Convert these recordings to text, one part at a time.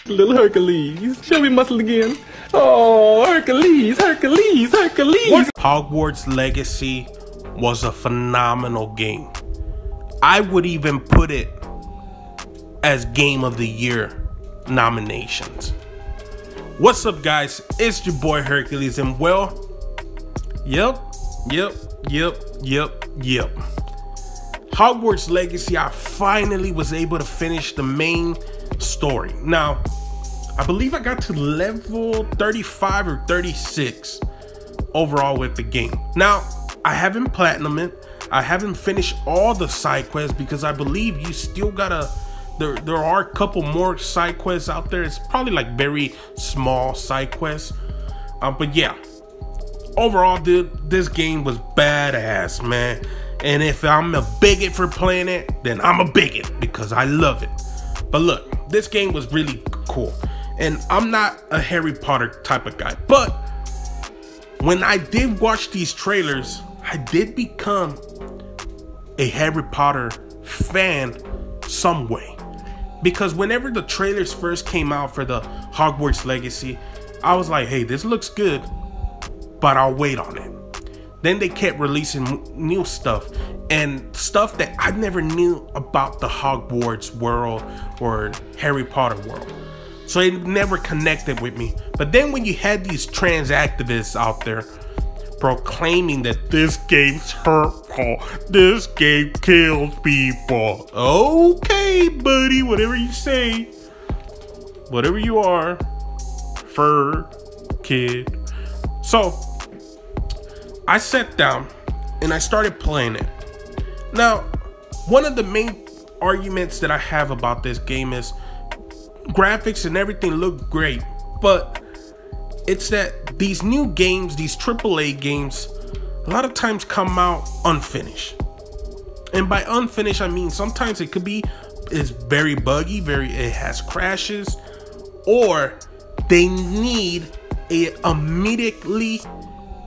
Little Hercules, show me muscle again. Oh, Hercules, Hercules, Hercules. Hogwarts Legacy was a phenomenal game. I would even put it as Game of the Year nominations. What's up, guys? It's your boy Hercules, and well, yep. Hogwarts Legacy, I finally was able to finish the main story. Now, I believe I got to level 35 or 36 overall with the game. Now, I haven't platinumed it. I haven't finished all the side quests because I believe you still gotta, there are a couple more side quests out there. It's probably like very small side quests. But yeah, overall, dude, this game was badass, man. And if I'm a bigot for playing it, then I'm a bigot because I love it. But look, this game was really cool. And I'm not a Harry Potter type of guy, but when I did watch these trailers, I did become a Harry Potter fan some way. Because whenever the trailers first came out for the Hogwarts Legacy, I was like, hey, this looks good, but I'll wait on it. Then they kept releasing new stuff and stuff that I never knew about the Hogwarts world or Harry Potter world. So it never connected with me. But then when you had these trans activists out there proclaiming that this game's hurtful, this game kills people. Okay, buddy, whatever you say, whatever you are, fur kid. So I sat down and I started playing it. Now, one of the main arguments that I have about this game is graphics and everything look great, but it's that these new games, these AAA games, a lot of times come out unfinished. And by unfinished, I mean sometimes it could be, it's very buggy, it has crashes, or they need immediately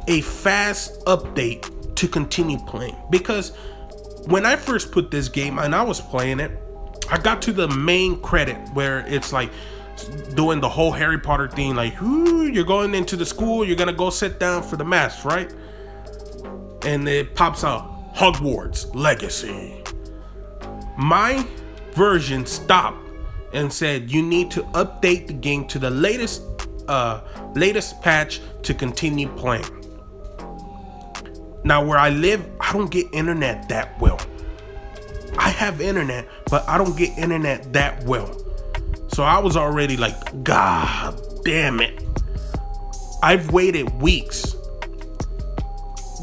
a fast update to continue playing. Because when I first put this game and I was playing it, I got to the main credit where it's like doing the whole Harry Potter thing, like, ooh, you're going into the school, you're gonna go sit down for the mass, right? And it pops out Hogwarts Legacy. My version stopped and said you need to update the game to the latest patch to continue playing. Now, where I live, I don't get internet that well. I have internet, but I don't get internet that well. So I was already like, God damn it. I've waited weeks.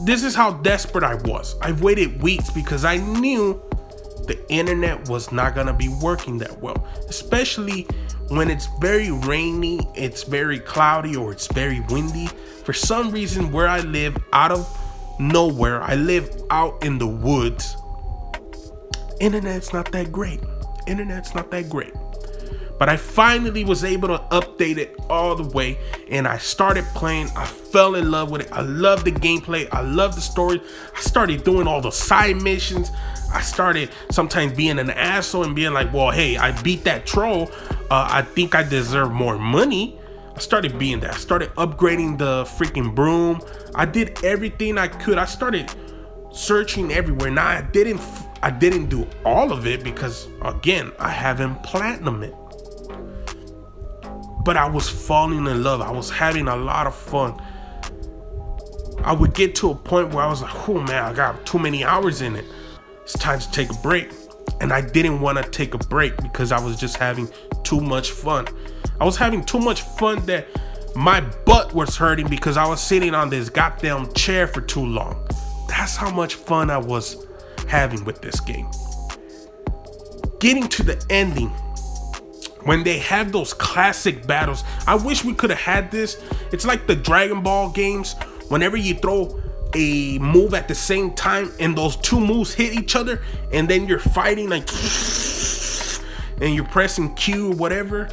This is how desperate I was. I've waited weeks because I knew the internet was not gonna be working that well. Especially when it's very rainy, it's very cloudy, or it's very windy. For some reason, where I live, out of nowhere, I live out in the woods, internet's not that great. But I finally was able to update it all the way, and I started playing. I fell in love with it. I love the gameplay, I love the story. I started doing all the side missions. I started sometimes being an asshole and being like, well, hey, I beat that troll, I think I deserve more money. I started being that. I started upgrading the freaking broom. I did everything I could. I started searching everywhere. Now, I didn't do all of it because, again, I haven't platinumed it. But I was falling in love. I was having a lot of fun. I would get to a point where I was like, oh man, I got too many hours in it. It's time to take a break. And I didn't want to take a break because I was just having too much fun. I was having too much fun that my butt was hurting because I was sitting on this goddamn chair for too long. That's how much fun I was having with this game. Getting to the ending, when they have those classic battles, I wish we could have had this. It's like the Dragon Ball games. Whenever you throw a move at the same time and those two moves hit each other, and then you're fighting like, and you're pressing Q or whatever.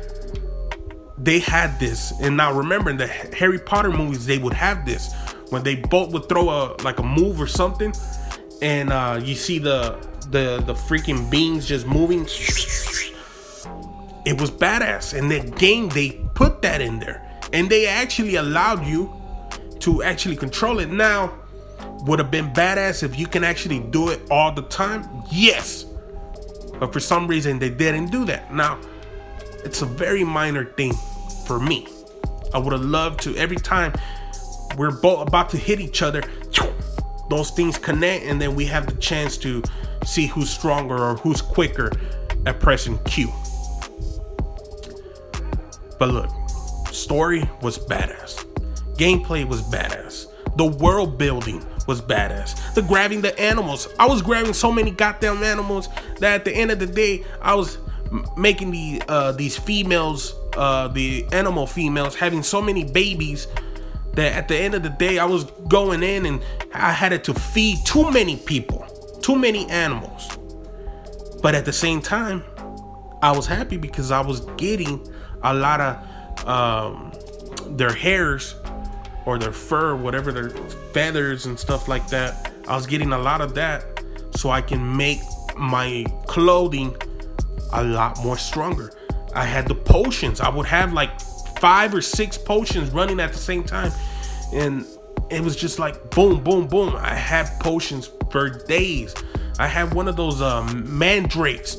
They had this. And now remember, in the Harry Potter movies, they would have this when they both would throw a move or something, and you see the freaking beams just moving. it was badass. And the game, they put that in there, and they actually allowed you to actually control it. Now, would have been badass if you can actually do it all the time, yes, but for some reason they didn't do that. Now, it's a very minor thing for me. I would have loved to, every time we're both about to hit each other, those things connect, and then we have the chance to see who's stronger or who's quicker at pressing Q. But look, story was badass, gameplay was badass, the world building was badass, the grabbing the animals. I was grabbing so many goddamn animals that at the end of the day, I was making these females, the animal females, having so many babies that at the end of the day, I was going in and I had to feed too many people, too many animals. But at the same time, I was happy because I was getting a lot of their hairs or their fur, whatever, their feathers and stuff like that. I was getting a lot of that so I can make my clothing a lot more stronger. I had the potions. I would have like 5 or 6 potions running at the same time, and it was just like boom, boom, boom. I had potions for days. I had one of those mandrakes.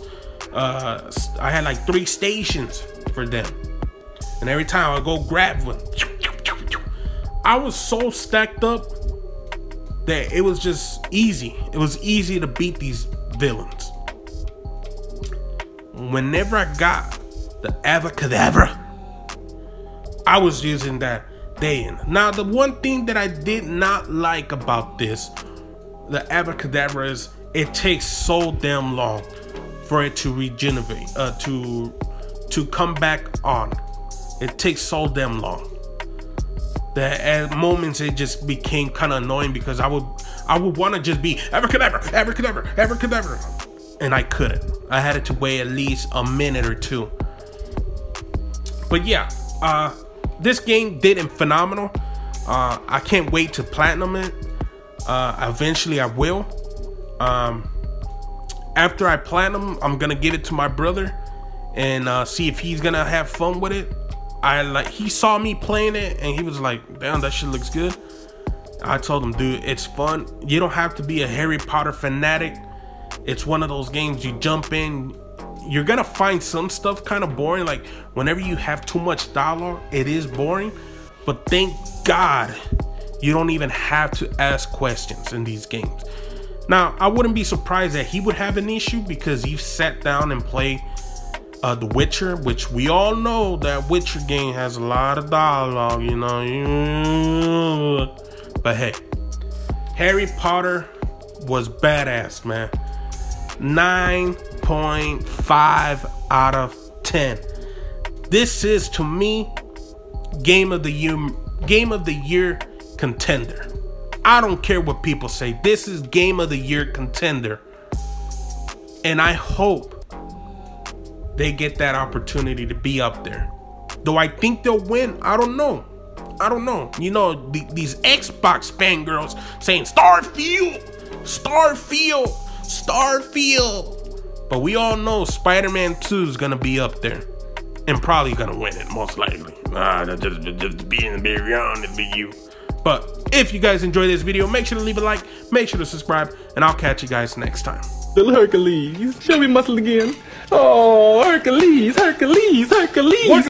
I had like 3 stations for them, and every time I go grab one, I was so stacked up that it was just easy. It was easy to beat these villains. Whenever I got the Avacadabra, I was using that day in. Now, the one thing that I did not like about this, the Avacadabra, is it takes so damn long for it to regenerate, to come back on. It takes so damn long that at moments it just became kind of annoying, because I would want to just be Abracadabra, Abracadabra, Abracadabra, and I couldn't. I had to wait at least a minute or two. But yeah, this game did phenomenal. I can't wait to platinum it. Eventually I will. After I platinum, I'm gonna give it to my brother and see if he's gonna have fun with it. He saw me playing it and he was like, damn, that shit looks good. I told him, dude, it's fun. You don't have to be a Harry Potter fanatic. It's one of those games you jump in. You're gonna find some stuff kind of boring. Like whenever you have too much dialogue, it is boring. But thank God you don't even have to ask questions in these games. Now, I wouldn't be surprised that he would have an issue, because you've sat down and played The Witcher, which we all know that Witcher game has a lot of dialogue, you know. But hey, Harry Potter was badass, man. 9.5 out of 10. This is, to me, game of the year contender. I don't care what people say. This is game of the year contender. And I hope they get that opportunity to be up there. Though I think they'll win, I don't know. I don't know. You know, these Xbox fangirls saying Starfield, Starfield, Starfield. But we all know Spider-Man 2 is gonna be up there and probably gonna win it, most likely. Just being very honest with you. But if you guys enjoyed this video, make sure to leave a like, make sure to subscribe, and I'll catch you guys next time. Little Hercules, show me muscle again. Oh, Hercules, Hercules, Hercules.